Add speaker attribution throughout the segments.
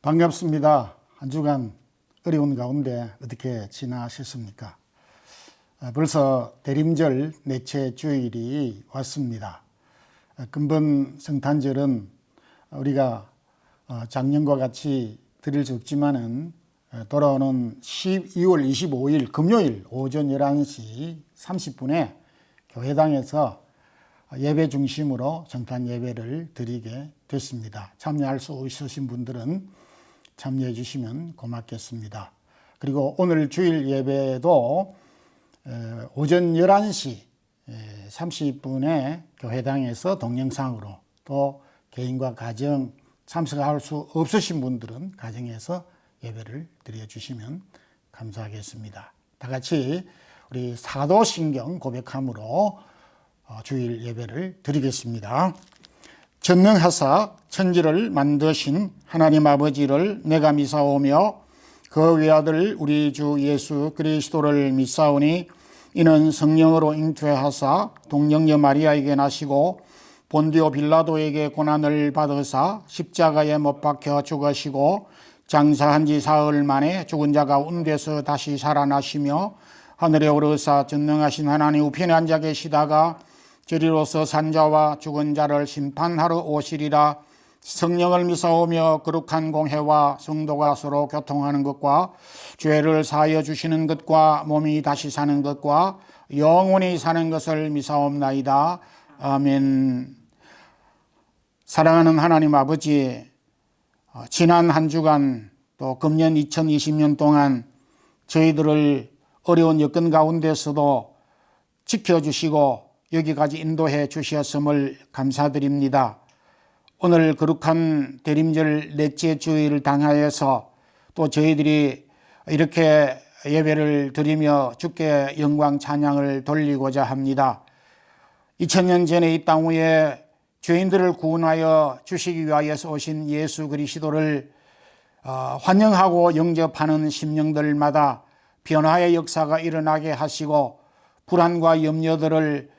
Speaker 1: 반갑습니다. 한 주간 어려운 가운데 어떻게 지나셨습니까? 벌써 대림절 넷째 주일이 왔습니다. 근본 성탄절은 우리가 작년과 같이 드릴 수 없지만은 돌아오는 12월 25일 금요일 오전 11시 30분에 교회당에서 예배 중심으로 성탄 예배를 드리게 됐습니다. 참여할 수 있으신 분들은 참여해 주시면 고맙겠습니다. 그리고 오늘 주일 예배도 오전 11시 30분에 교회당에서 동영상으로, 또 개인과 가정 참석할 수 없으신 분들은 가정에서 예배를 드려주시면 감사하겠습니다. 다 같이 우리 사도신경 고백함으로 주일 예배를 드리겠습니다. 전능하사 천지를 만드신 하나님 아버지를 내가 믿사오며 그 외아들 우리 주 예수 그리스도를 믿사오니 이는 성령으로 잉태하사 동정녀 마리아에게 나시고 본디오 빌라도에게 고난을 받으사 십자가에 못 박혀 죽으시고 장사한 지 사흘 만에 죽은 자 가운데서 다시 살아나시며 하늘에 오르사 전능하신 하나님 우편에 앉아 계시다가 저리로서 산자와 죽은 자를 심판하러 오시리라. 성령을 믿사오며 거룩한 공회와 성도가 서로 교통하는 것과 죄를 사하여 주시는 것과 몸이 다시 사는 것과 영원히 사는 것을 믿사옵나이다. 아멘. 사랑하는 하나님 아버지, 지난 한 주간 또 금년 2020년 동안 저희들을 어려운 여건 가운데서도 지켜주시고 여기까지 인도해 주셨음을 감사드립니다. 오늘 거룩한 대림절 넷째 주일을 당하여서 또 저희들이 이렇게 예배를 드리며 주께 영광 찬양을 돌리고자 합니다. 2000년 전에 이 땅 위에 죄인들을 구원하여 주시기 위하여서 오신 예수 그리스도를 환영하고 영접하는 심령들마다 변화의 역사가 일어나게 하시고 불안과 염려들을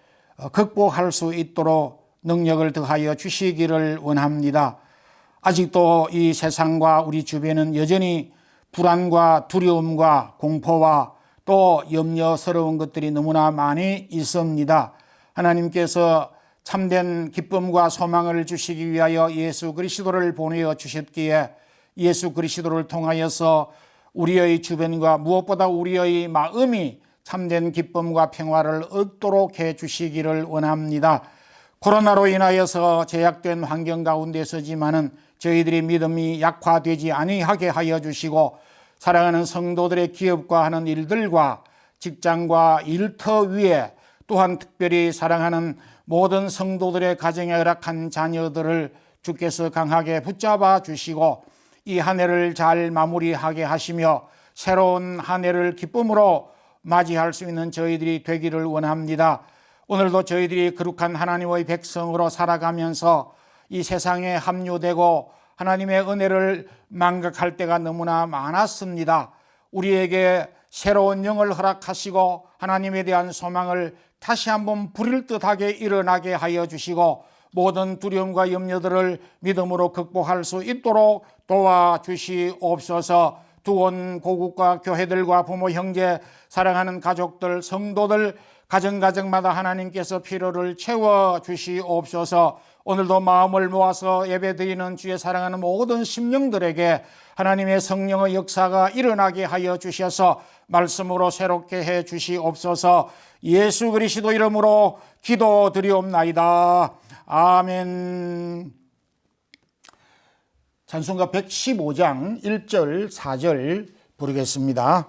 Speaker 1: 극복할 수 있도록 능력을 더하여 주시기를 원합니다. 아직도 이 세상과 우리 주변은 여전히 불안과 두려움과 공포와 또 염려스러운 것들이 너무나 많이 있습니다. 하나님께서 참된 기쁨과 소망을 주시기 위하여 예수 그리스도를 보내어 주셨기에 예수 그리스도를 통하여서 우리의 주변과 무엇보다 우리의 마음이 참된 기쁨과 평화를 얻도록 해 주시기를 원합니다. 코로나로 인하여서 제약된 환경 가운데 서지만은 저희들이 믿음이 약화되지 아니하게 하여 주시고 사랑하는 성도들의 기업과 하는 일들과 직장과 일터 위에 또한 특별히 사랑하는 모든 성도들의 가정에 허락한 자녀들을 주께서 강하게 붙잡아 주시고 이 한 해를 잘 마무리하게 하시며 새로운 한 해를 기쁨으로 맞이할 수 있는 저희들이 되기를 원합니다. 오늘도 저희들이 거룩한 하나님의 백성으로 살아가면서 이 세상에 합류되고 하나님의 은혜를 망각할 때가 너무나 많았습니다. 우리에게 새로운 영을 허락하시고 하나님에 대한 소망을 다시 한번 불일 듯하게 일어나게 하여 주시고 모든 두려움과 염려들을 믿음으로 극복할 수 있도록 도와주시옵소서. 두온 고국과 교회들과 부모 형제 사랑하는 가족들 성도들 가정마다 하나님께서 필요를 채워주시옵소서. 오늘도 마음을 모아서 예배드리는 주의 사랑하는 모든 심령들에게 하나님의 성령의 역사가 일어나게 하여 주셔서 말씀으로 새롭게 해 주시옵소서. 예수 그리스도 이름으로 기도드리옵나이다. 아멘. 찬송가 115장 1절 4절 부르겠습니다.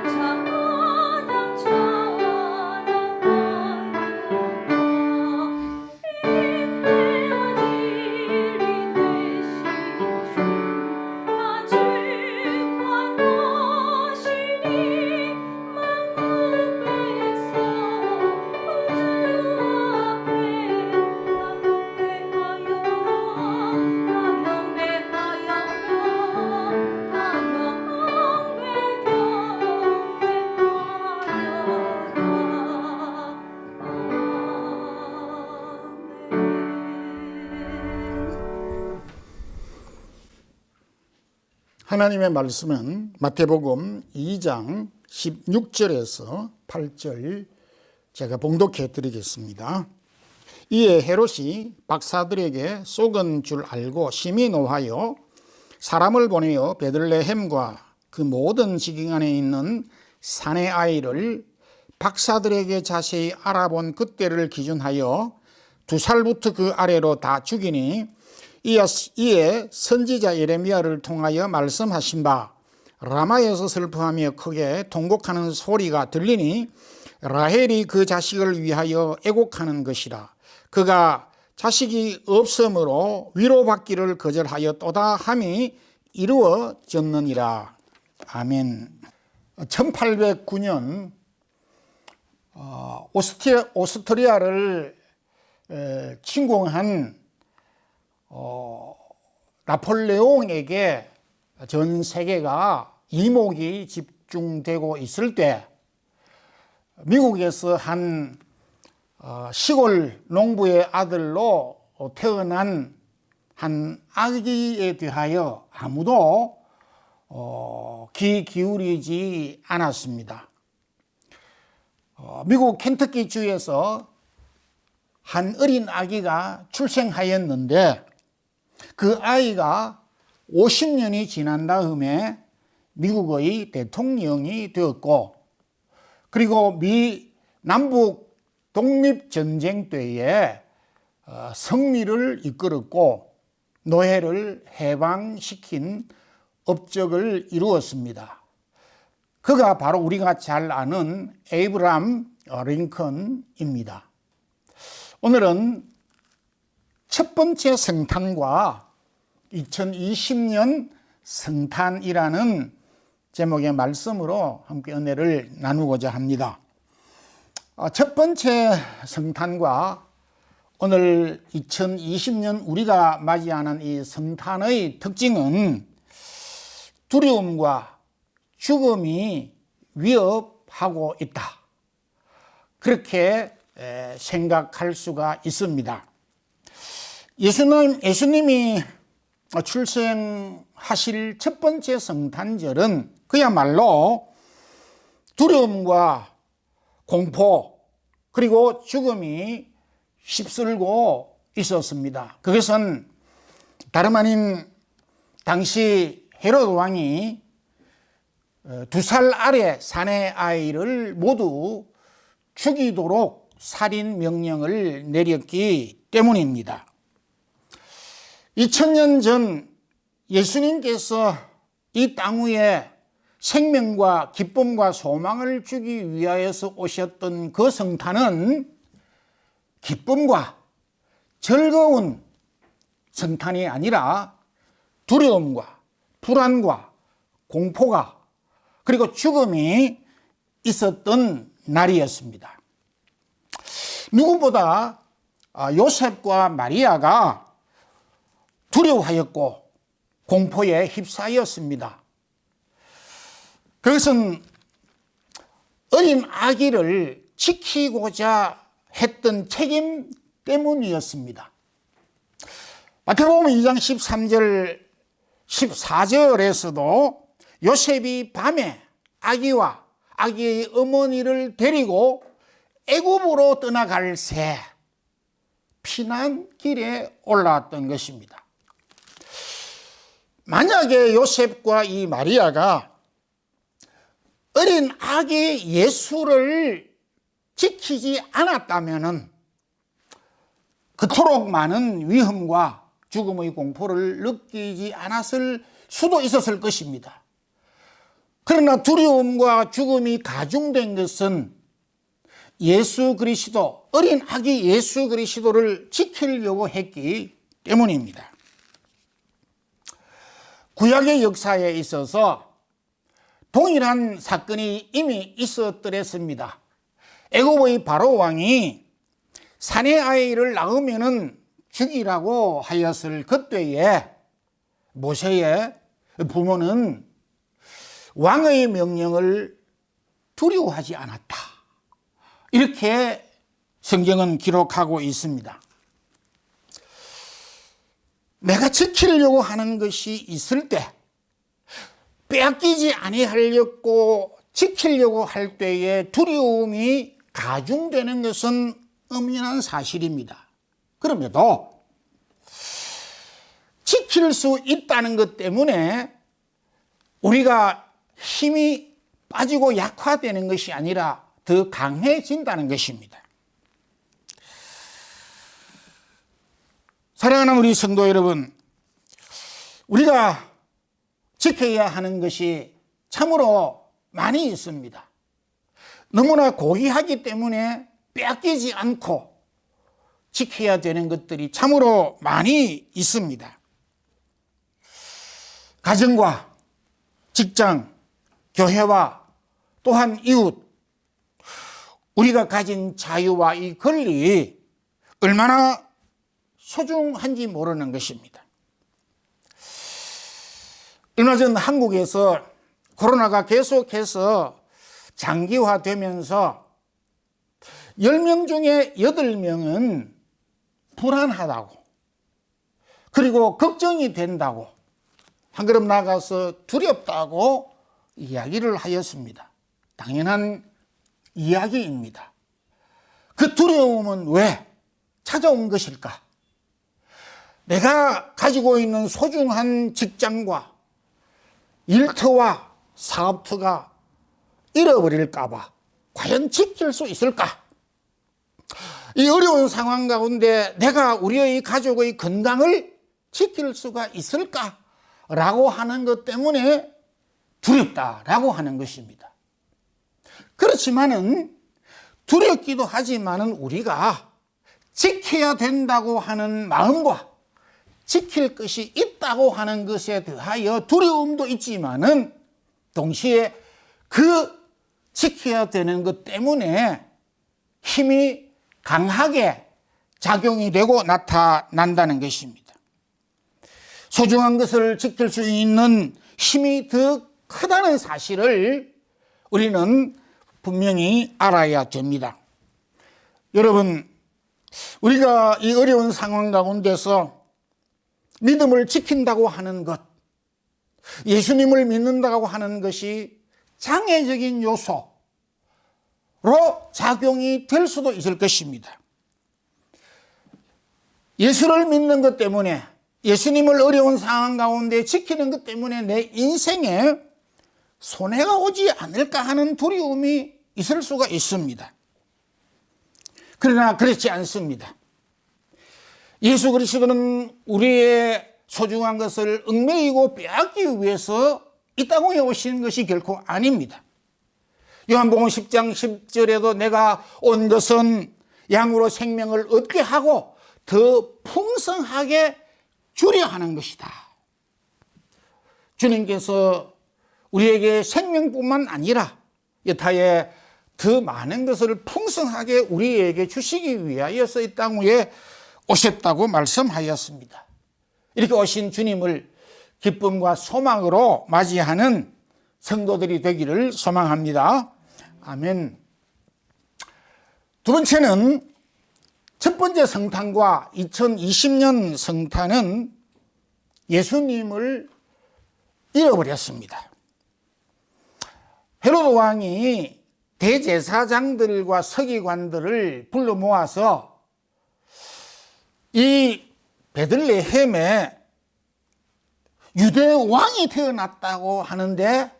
Speaker 2: 찬양하여
Speaker 1: 하나님의 말씀은 마태복음 2장 16절에서 8절 제가 봉독해 드리겠습니다. 이에 헤롯이 박사들에게 속은 줄 알고 심히 노하여 사람을 보내어 베들레헴과 그 모든 지경 안에 있는 산의 아이를 박사들에게 자세히 알아본 그때를 기준하여 2살부터 그 아래로 다 죽이니 이에 선지자 예레미야를 통하여 말씀하신 바 라마에서 슬퍼하며 크게 통곡하는 소리가 들리니 라헬이 그 자식을 위하여 애곡하는 것이라. 그가 자식이 없으므로 위로받기를 거절하였도다 함이 이루어졌느니라. 아멘. 1809년 오스트리아를 침공한 나폴레옹에게 전 세계가 이목이 집중되고 있을 때 미국에서 한 시골 농부의 아들로 태어난 한 아기에 대하여 아무도 귀 기울이지 않았습니다. 미국 켄터키 주에서 한 어린 아기가 출생하였는데 그 아이가 50년이 지난 다음에 미국의 대통령이 되었고, 그리고 미 남북 독립전쟁 때에 승리를 이끌었고 노예를 해방시킨 업적을 이루었습니다. 그가 바로 우리가 잘 아는 에이브람 링컨입니다. 오늘은 첫 번째 성탄과 2020년 성탄이라는 제목의 말씀으로 함께 은혜를 나누고자 합니다. 첫 번째 성탄과 오늘 2020년 우리가 맞이하는 이 성탄의 특징은 두려움과 죽음이 위협하고 있다, 그렇게 생각할 수가 있습니다. 예수님이 출생하실 첫 번째 성탄절은 그야말로 두려움과 공포 그리고 죽음이 휩쓸고 있었습니다. 그것은 다름 아닌 당시 헤롯 왕이 2살 아래 사내 아이를 모두 죽이도록 살인 명령을 내렸기 때문입니다. 2000년 전 예수님께서 이 땅 위에 생명과 기쁨과 소망을 주기 위하여서 오셨던 그 성탄은 기쁨과 즐거운 성탄이 아니라 두려움과 불안과 공포가 그리고 죽음이 있었던 날이었습니다. 누구보다 요셉과 마리아가 두려워하였고 공포에 휩싸였습니다. 그것은 어린 아기를 지키고자 했던 책임 때문이었습니다. 마태복음 2장 13절 14절에서도 요셉이 밤에 아기와 아기의 어머니를 데리고 애굽으로 떠나갈 새 피난길에 올라왔던 것입니다. 만약에 요셉과 이 마리아가 어린 아기 예수를 지키지 않았다면 그토록 많은 위험과 죽음의 공포를 느끼지 않았을 수도 있었을 것입니다. 그러나 두려움과 죽음이 가중된 것은 예수 그리스도, 어린 아기 예수 그리스도를 지키려고 했기 때문입니다. 구약의 역사에 있어서 동일한 사건이 이미 있었더랬습니다. 애굽의 바로 왕이 사내 아이를 낳으면 죽이라고 하였을 그때에 모세의 부모는 왕의 명령을 두려워하지 않았다, 이렇게 성경은 기록하고 있습니다. 내가 지키려고 하는 것이 있을 때 빼앗기지 아니하려고 지키려고 할 때에 두려움이 가중되는 것은 엄연한 사실입니다. 그럼에도 지킬 수 있다는 것 때문에 우리가 힘이 빠지고 약화되는 것이 아니라 더 강해진다는 것입니다. 사랑하는 우리 성도 여러분, 우리가 지켜야 하는 것이 참으로 많이 있습니다. 너무나 고귀하기 때문에 빼앗기지 않고 지켜야 되는 것들이 참으로 많이 있습니다. 가정과 직장, 교회와 또한 이웃, 우리가 가진 자유와 이 권리 얼마나 소중한지 모르는 것입니다. 얼마 전 한국에서 코로나가 계속해서 장기화되면서 10명 중에 8명은 불안하다고, 그리고 걱정이 된다고, 한 걸음 나가서 두렵다고 이야기를 하였습니다. 당연한 이야기입니다. 그 두려움은 왜 찾아온 것일까? 내가 가지고 있는 소중한 직장과 일터와 사업터가 잃어버릴까봐 과연 지킬 수 있을까? 이 어려운 상황 가운데 내가 우리의 가족의 건강을 지킬 수가 있을까? 라고 하는 것 때문에 두렵다라고 하는 것입니다. 그렇지만은 두렵기도 하지만은 우리가 지켜야 된다고 하는 마음과 지킬 것이 있다고 하는 것에 대하여 두려움도 있지만은 동시에 그 지켜야 되는 것 때문에 힘이 강하게 작용이 되고 나타난다는 것입니다. 소중한 것을 지킬 수 있는 힘이 더 크다는 사실을 우리는 분명히 알아야 됩니다. 여러분, 우리가 이 어려운 상황 가운데서 믿음을 지킨다고 하는 것, 예수님을 믿는다고 하는 것이 장애적인 요소로 작용이 될 수도 있을 것입니다. 예수를 믿는 것 때문에, 예수님을 어려운 상황 가운데 지키는 것 때문에 내 인생에 손해가 오지 않을까 하는 두려움이 있을 수가 있습니다. 그러나 그렇지 않습니다. 예수 그리스도는 우리의 소중한 것을 얽매이고 빼앗기 위해서 이 땅에 오신 것이 결코 아닙니다. 요한복음 10장 10절에도 내가 온 것은 양으로 생명을 얻게 하고 더 풍성하게 주려 하는 것이다. 주님께서 우리에게 생명뿐만 아니라 여타의 더 많은 것을 풍성하게 우리에게 주시기 위하여서 이 땅 위에 오셨다고 말씀하였습니다. 이렇게 오신 주님을 기쁨과 소망으로 맞이하는 성도들이 되기를 소망합니다. 아멘. 두 번째는, 첫 번째 성탄과 2020년 성탄은 예수님을 잃어버렸습니다. 헤로드 왕이 대제사장들과 서기관들을 불러 모아서 이 베들레헴에 유대 왕이 태어났다고 하는데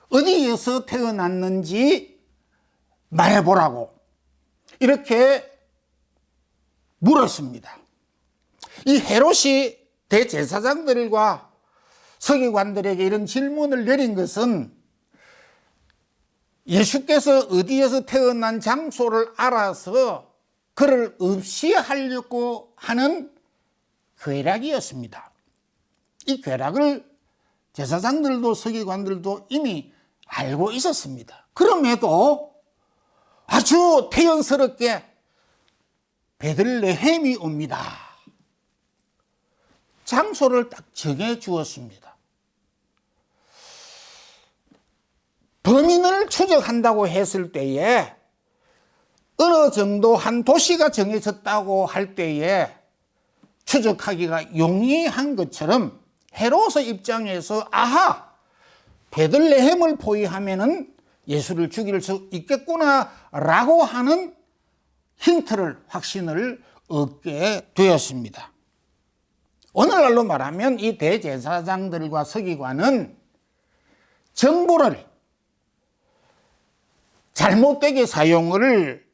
Speaker 1: 어디에서 태어났는지 말해보라고 이렇게 물었습니다. 이 헤롯이 대제사장들과 서기관들에게 이런 질문을 내린 것은 예수께서 어디에서 태어난 장소를 알아서 그를 없이하려고 하는 괴락이었습니다. 이 괴락을 제사장들도 서기관들도 이미 알고 있었습니다. 그럼에도 아주 태연스럽게 베들레헴이 옵니다. 장소를 딱 정해 주었습니다. 범인을 추적한다고 했을 때에 어느 정도 한 도시가 정해졌다고 할 때에 추적하기가 용이한 것처럼 헤롯의 입장에서 아하, 베들레헴을 포위하면은 예수를 죽일 수 있겠구나라고 하는 힌트를, 확신을 얻게 되었습니다. 오늘날로 말하면 이 대제사장들과 서기관은 정보를 잘못되게 사용을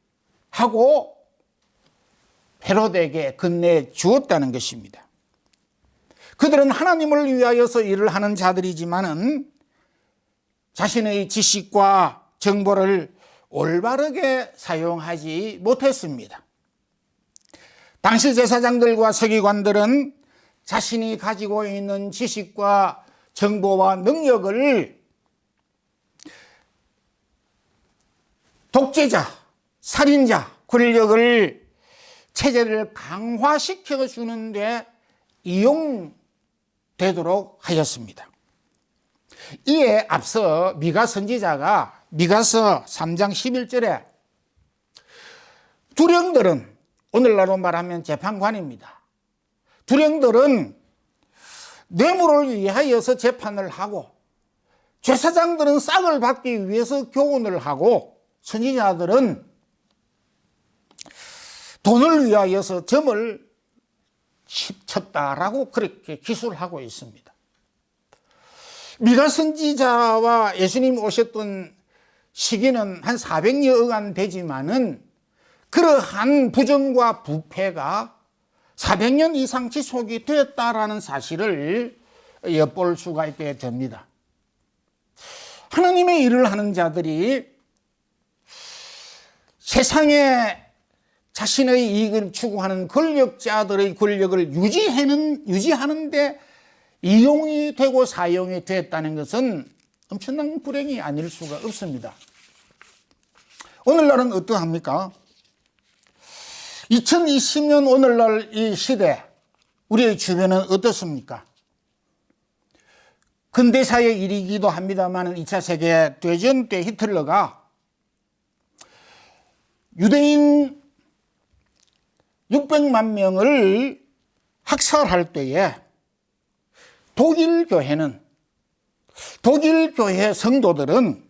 Speaker 1: 하고 헤롯에게 건네 주었다는 것입니다. 그들은 하나님을 위하여서 일을 하는 자들이지만은 자신의 지식과 정보를 올바르게 사용하지 못했습니다. 당시 제사장들과 서기관들은 자신이 가지고 있는 지식과 정보와 능력을 독재자, 살인자, 권력을 체제를 강화시켜 주는데 이용되도록 하였습니다. 이에 앞서 미가 선지자가 미가서 3장 11절에 두령들은, 오늘날로 말하면 재판관입니다. 두령들은 뇌물을 위하여서 재판을 하고, 제사장들은 싹을 받기 위해서 교훈을 하고, 선지자들은 돈을 위하여서 점을 쳤다라고 그렇게 기술하고 있습니다. 미가 선지자와 예수님 오셨던 시기는 한 400여간 되지만은 그러한 부정과 부패가 400년 이상 지속이 되었다라는 사실을 엿볼 수가 있게 됩니다. 하나님의 일을 하는 자들이 세상에 자신의 이익을 추구하는 권력자들의 권력을 유지하는 데 이용이 되고 사용이 됐다는 것은 엄청난 불행이 아닐 수가 없습니다. 오늘날은 어떠합니까? 2020년 오늘날 이 시대, 우리의 주변은 어떻습니까? 근대사의 일이기도 합니다만 2차 세계대전 때 히틀러가 유대인 600만 명을 학살할 때에 독일 교회 성도들은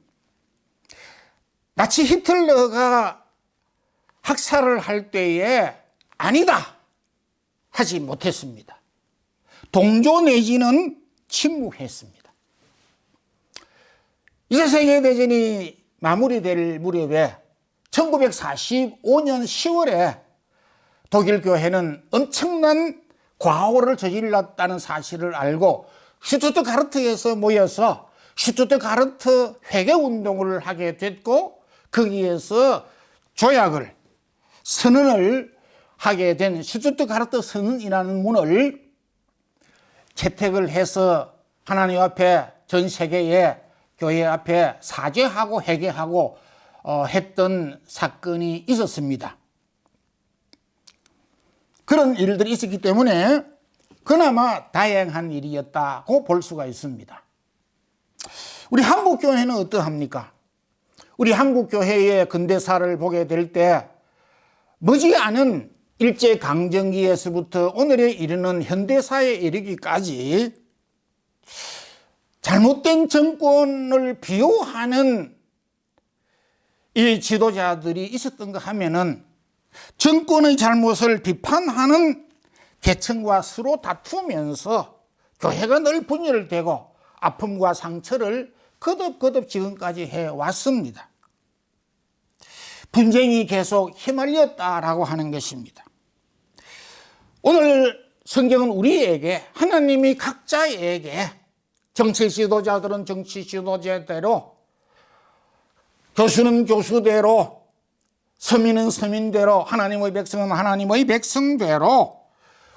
Speaker 1: 나치 히틀러가 학살을 할 때에 아니다 하지 못했습니다. 동조 내지는 침묵했습니다. 2차 세계대전이 마무리될 무렵에 1945년 10월에 독일 교회는 엄청난 과오를 저질렀다는 사실을 알고 슈투트가르트에서 모여서 슈투트가르트 회개운동을 하게 됐고, 거기에서 조약을, 선언을 하게 된 슈투트가르트 선언이라는 문을 채택을 해서 하나님 앞에, 전 세계의 교회 앞에 사죄하고 회개하고 했던 사건이 있었습니다. 그런 일들이 있었기 때문에 그나마 다행한 일이었다고 볼 수가 있습니다. 우리 한국교회는 어떠합니까? 우리 한국교회의 근대사를 보게 될 때 머지않은 일제강점기에서부터 오늘에 이르는 현대사에 이르기까지 잘못된 정권을 비호하는 이 지도자들이 있었던가 하면은 정권의 잘못을 비판하는 계층과 서로 다투면서 교회가 늘 분열되고 아픔과 상처를 거듭거듭 지금까지 해왔습니다. 분쟁이 계속 휘말렸다라고 하는 것입니다. 오늘 성경은 우리에게, 하나님이 각자에게, 정치 지도자들은 정치 지도자대로, 교수는 교수대로, 서민은 서민대로, 하나님의 백성은 하나님의 백성대로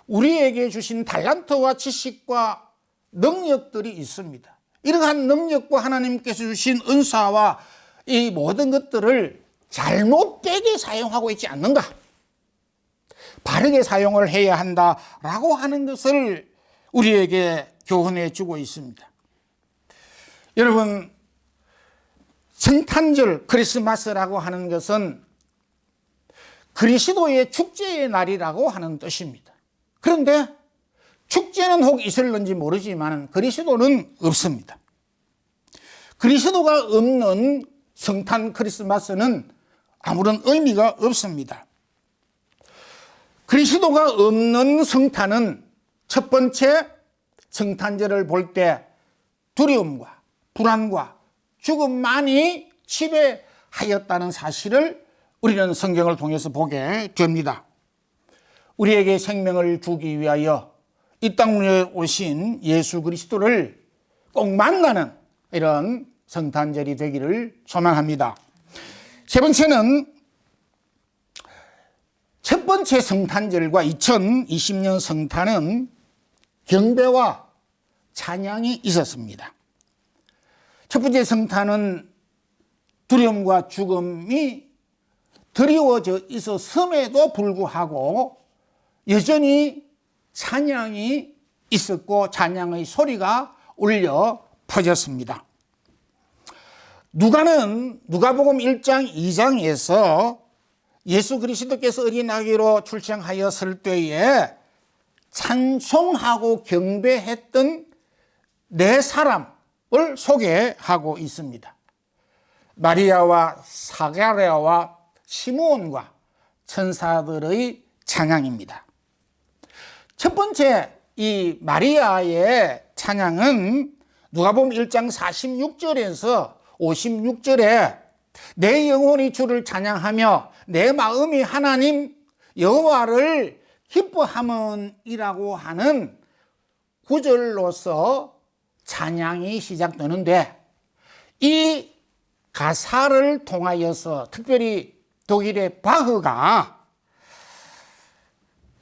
Speaker 1: 우리에게 주신 달란트와 지식과 능력들이 있습니다. 이러한 능력과 하나님께서 주신 은사와 이 모든 것들을 잘못되게 사용하고 있지 않는가? 바르게 사용을 해야 한다라고 하는 것을 우리에게 교훈해 주고 있습니다. 여러분, 성탄절, 크리스마스라고 하는 것은 그리스도의 축제의 날이라고 하는 뜻입니다. 그런데 축제는 혹 있을는지 모르지만 그리스도는 없습니다. 그리스도가 없는 성탄 크리스마스는 아무런 의미가 없습니다. 그리스도가 없는 성탄은 첫 번째, 성탄절을 볼 때 두려움과 불안과 죽음만이 지배하였다는 사실을 우리는 성경을 통해서 보게 됩니다. 우리에게 생명을 주기 위하여 이 땅에 오신 예수 그리스도를 꼭 만나는 이런 성탄절이 되기를 소망합니다. 세 번째는, 첫 번째 성탄절과 2020년 성탄은 경배와 찬양이 있었습니다. 첫 번째 성탄은 두려움과 죽음이 드리워져 있었음에도 불구하고 여전히 찬양이 있었고 찬양의 소리가 울려 퍼졌습니다. 누가복음 1장 2장에서 예수 그리스도께서 어린 아기로 출생하였을 때에 찬송하고 경배했던 네 사람을 소개하고 있습니다. 마리아와 사가랴와 시므온과 천사들의 찬양입니다. 첫 번째 이 마리아의 찬양은 누가복음 1장 46절에서 56절에 내 영혼이 주를 찬양하며 내 마음이 하나님 여호와를 기뻐함은이라고 하는 구절로서 찬양이 시작되는데, 이 가사를 통하여서 특별히 독일의 바흐가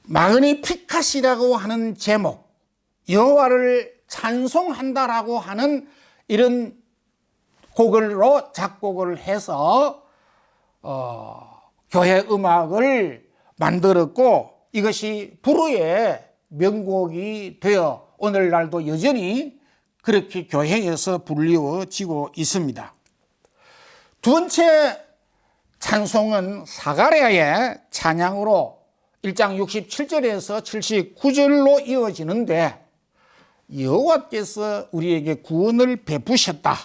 Speaker 1: 마그니피카시라고 하는 제목, 여호와를 찬송한다라고 하는 이런 곡으로 작곡을 해서 교회 음악을 만들었고, 이것이 불후의 명곡이 되어 오늘날도 여전히 그렇게 교회에서 불리워지고 있습니다. 두 번째 찬송은 사가랴의 찬양으로 1장 67절에서 79절로 이어지는데, 여호와께서 우리에게 구원을 베푸셨다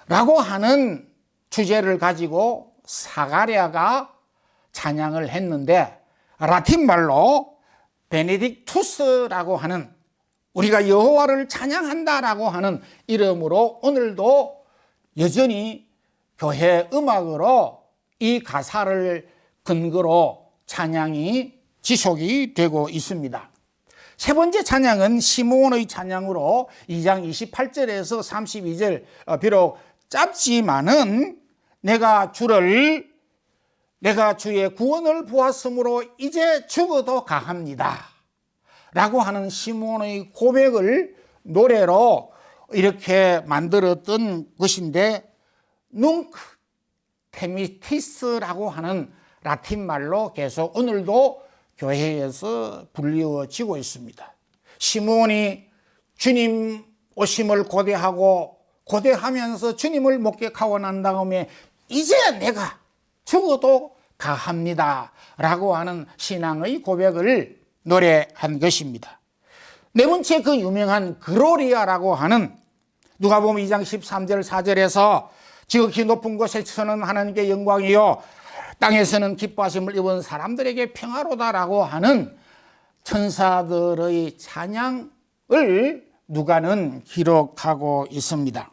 Speaker 1: 라고 하는 주제를 가지고 사가랴가 찬양을 했는데, 라틴 말로 베네딕투스라고 하는, 우리가 여호와를 찬양한다라고 하는 이름으로 오늘도 여전히 교회 음악으로 이 가사를 근거로 찬양이 지속이 되고 있습니다. 세 번째 찬양은 시므온의 찬양으로 2장 28절에서 32절, 비록 짧지만은 내가 주의 구원을 보았으므로 이제 죽어도 가합니다 라고 하는 시므온의 고백을 노래로 이렇게 만들었던 것인데, 눅 테미티스라고 하는 라틴 말로 계속 오늘도 교회에서 불리워지고 있습니다. 시므온이 주님 오심을 고대하면서 주님을 목격하고 난 다음에 이제 내가 죽어도 가합니다 라고 하는 신앙의 고백을 노래한 것입니다. 네 번째, 그 유명한 그로리아라고 하는 누가복음 2장 13절 4절에서 지극히 높은 곳에서는 하나님께 영광이요 땅에서는 기뻐하심을 입은 사람들에게 평화로다라고 하는 천사들의 찬양을 누가는 기록하고 있습니다.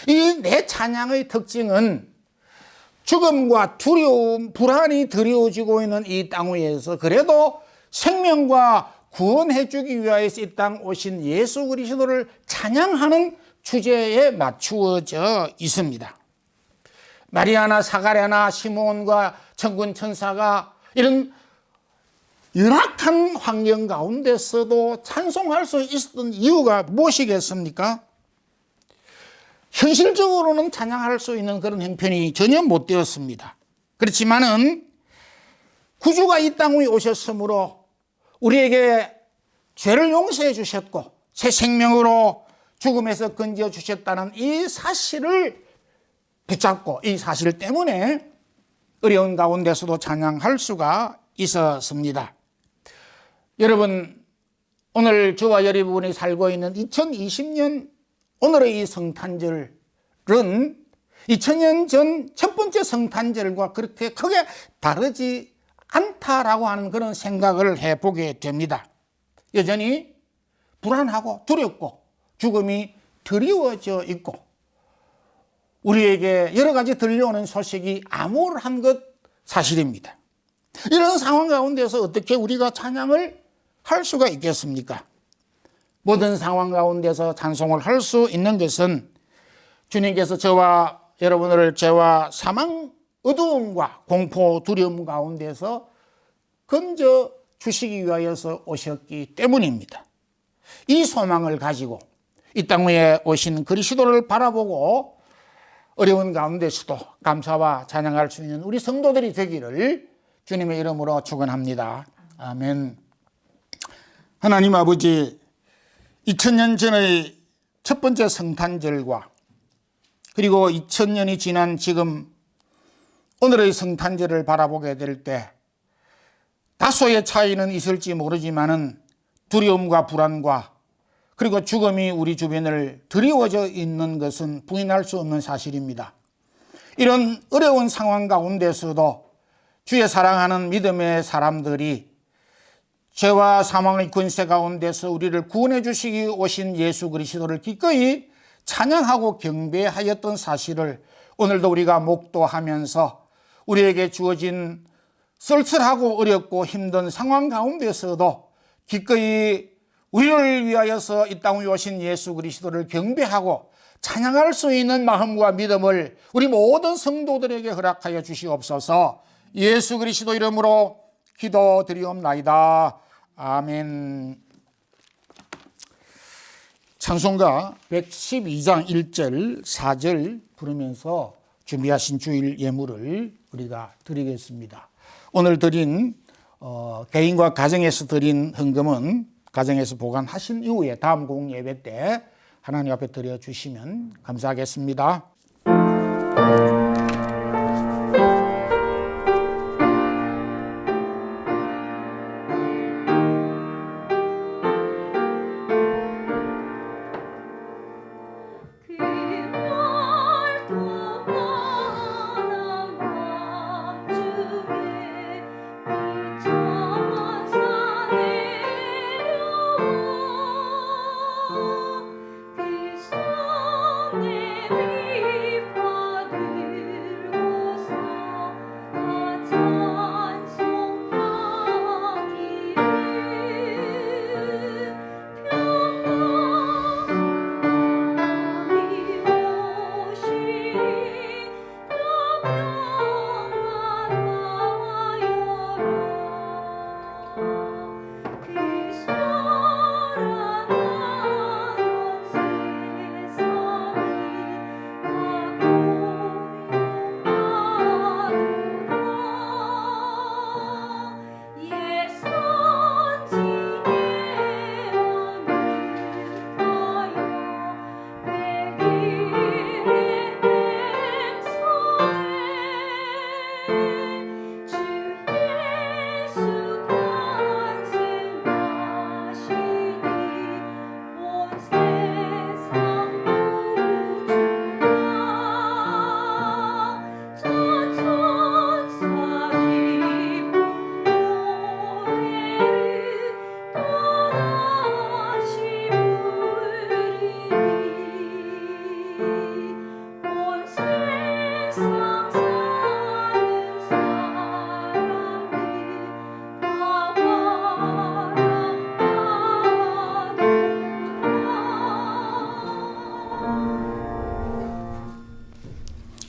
Speaker 1: 이 네 찬양의 특징은 죽음과 두려움, 불안이 드리워지고 있는 이 땅 위에서 그래도 생명과 구원해 주기 위하여서 이 땅 오신 예수 그리스도를 찬양하는 주제에 맞추어져 있습니다. 마리아나 사가랴나 시므온과 천군 천사가 이런 열악한 환경 가운데서도 찬송할 수 있었던 이유가 무엇이겠습니까? 현실적으로는 찬양할 수 있는 그런 형편이 전혀 못 되었습니다. 그렇지만은 구주가 이 땅 위에 오셨으므로 우리에게 죄를 용서해 주셨고 새 생명으로 죽음에서 건져 주셨다는 이 사실을 붙잡고, 이 사실 때문에 어려운 가운데서도 찬양할 수가 있었습니다. 여러분, 오늘 저와 여러분이 살고 있는 2020년 오늘의 이 성탄절은 2000년 전 첫 번째 성탄절과 그렇게 크게 다르지 않다라고 하는 그런 생각을 해보게 됩니다. 여전히 불안하고 두렵고 죽음이 드리워져 있고 우리에게 여러 가지 들려오는 소식이 암울한 것 사실입니다. 이런 상황 가운데서 어떻게 우리가 찬양을 할 수가 있겠습니까? 모든 상황 가운데서 찬송을 할 수 있는 것은 주님께서 저와 여러분을 죄와 사망, 어두움과 공포, 두려움 가운데서 건져 주시기 위하여서 오셨기 때문입니다. 이 소망을 가지고 이 땅 위에 오신 그리스도를 바라보고 어려운 가운데서도 감사와 찬양할 수 있는 우리 성도들이 되기를 주님의 이름으로 축원합니다. 아멘. 하나님 아버지, 2000년 전의 첫 번째 성탄절과 그리고 2000년이 지난 지금 오늘의 성탄절을 바라보게 될 때 다소의 차이는 있을지 모르지만은 두려움과 불안과 그리고 죽음이 우리 주변을 드리워져 있는 것은 부인할 수 없는 사실입니다. 이런 어려운 상황 가운데서도 주의 사랑하는 믿음의 사람들이 죄와 사망의 권세 가운데서 우리를 구원해 주시기 오신 예수 그리스도를 기꺼이 찬양하고 경배하였던 사실을 오늘도 우리가 목도하면서 우리에게 주어진 쓸쓸하고 어렵고 힘든 상황 가운데서도 기꺼이 우리를 위하여서 이 땅에 오신 예수 그리스도를 경배하고 찬양할 수 있는 마음과 믿음을 우리 모든 성도들에게 허락하여 주시옵소서. 예수 그리스도 이름으로 기도드리옵나이다. 아멘. 찬송가 112장 1절 4절 부르면서 준비하신 주일 예물을 우리가 드리겠습니다. 오늘 드린 개인과 가정에서 드린 헌금은 가정에서 보관하신 이후에 다음 공예배 때 하나님 앞에 드려주시면 감사하겠습니다.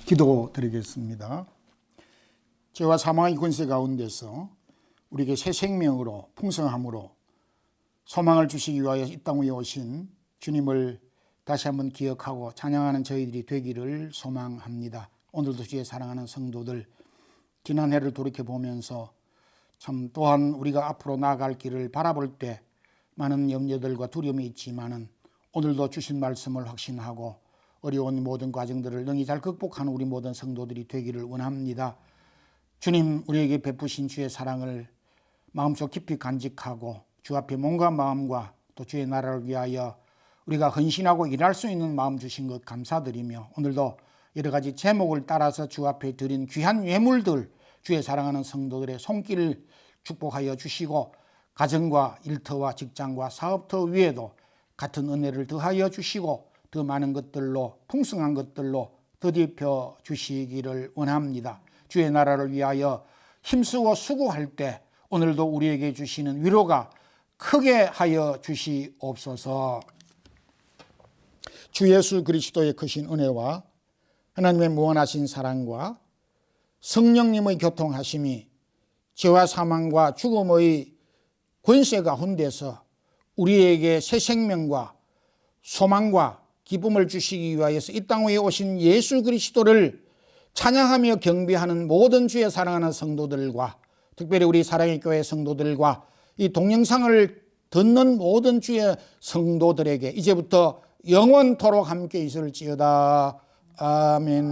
Speaker 1: 기도드리겠습니다. 죄와 사망의 권세 가운데서 우리에게 새 생명으로 풍성함으로 소망을 주시기 위하여 이 땅 위에 오신 주님을 다시 한번 기억하고 찬양하는 저희들이 되기를 소망합니다. 오늘도 주의 사랑하는 성도들 지난 해를 돌이켜보면서 참 또한 우리가 앞으로 나아갈 길을 바라볼 때 많은 염려들과 두려움이 있지만은 오늘도 주신 말씀을 확신하고 어려운 모든 과정들을 능히 잘 극복하는 우리 모든 성도들이 되기를 원합니다. 주님 우리에게 베푸신 주의 사랑을 마음속 깊이 간직하고 주 앞에 몸과 마음과 또 주의 나라를 위하여 우리가 헌신하고 일할 수 있는 마음 주신 것 감사드리며, 오늘도 여러 가지 제목을 따라서 주 앞에 드린 귀한 예물들, 주의 사랑하는 성도들의 손길을 축복하여 주시고, 가정과 일터와 직장과 사업터 위에도 같은 은혜를 더하여 주시고, 더 많은 것들로, 풍성한 것들로 더딥혀 주시기를 원합니다. 주의 나라를 위하여 힘쓰고 수고할 때 오늘도 우리에게 주시는 위로가 크게 하여 주시옵소서. 주 예수 그리스도의 크신 은혜와 하나님의 무한하신 사랑과 성령님의 교통하심이 죄와 사망과 죽음의 권세 가운데서 우리에게 새 생명과 소망과 기쁨을 주시기 위하여서 이 땅 위에 오신 예수 그리스도를 찬양하며 경배하는 모든 주의 사랑하는 성도들과, 특별히 우리 사랑의 교회 성도들과 이 동영상을 듣는 모든 주의 성도들에게 이제부터 영원토록 함께 있을지어다. 아멘.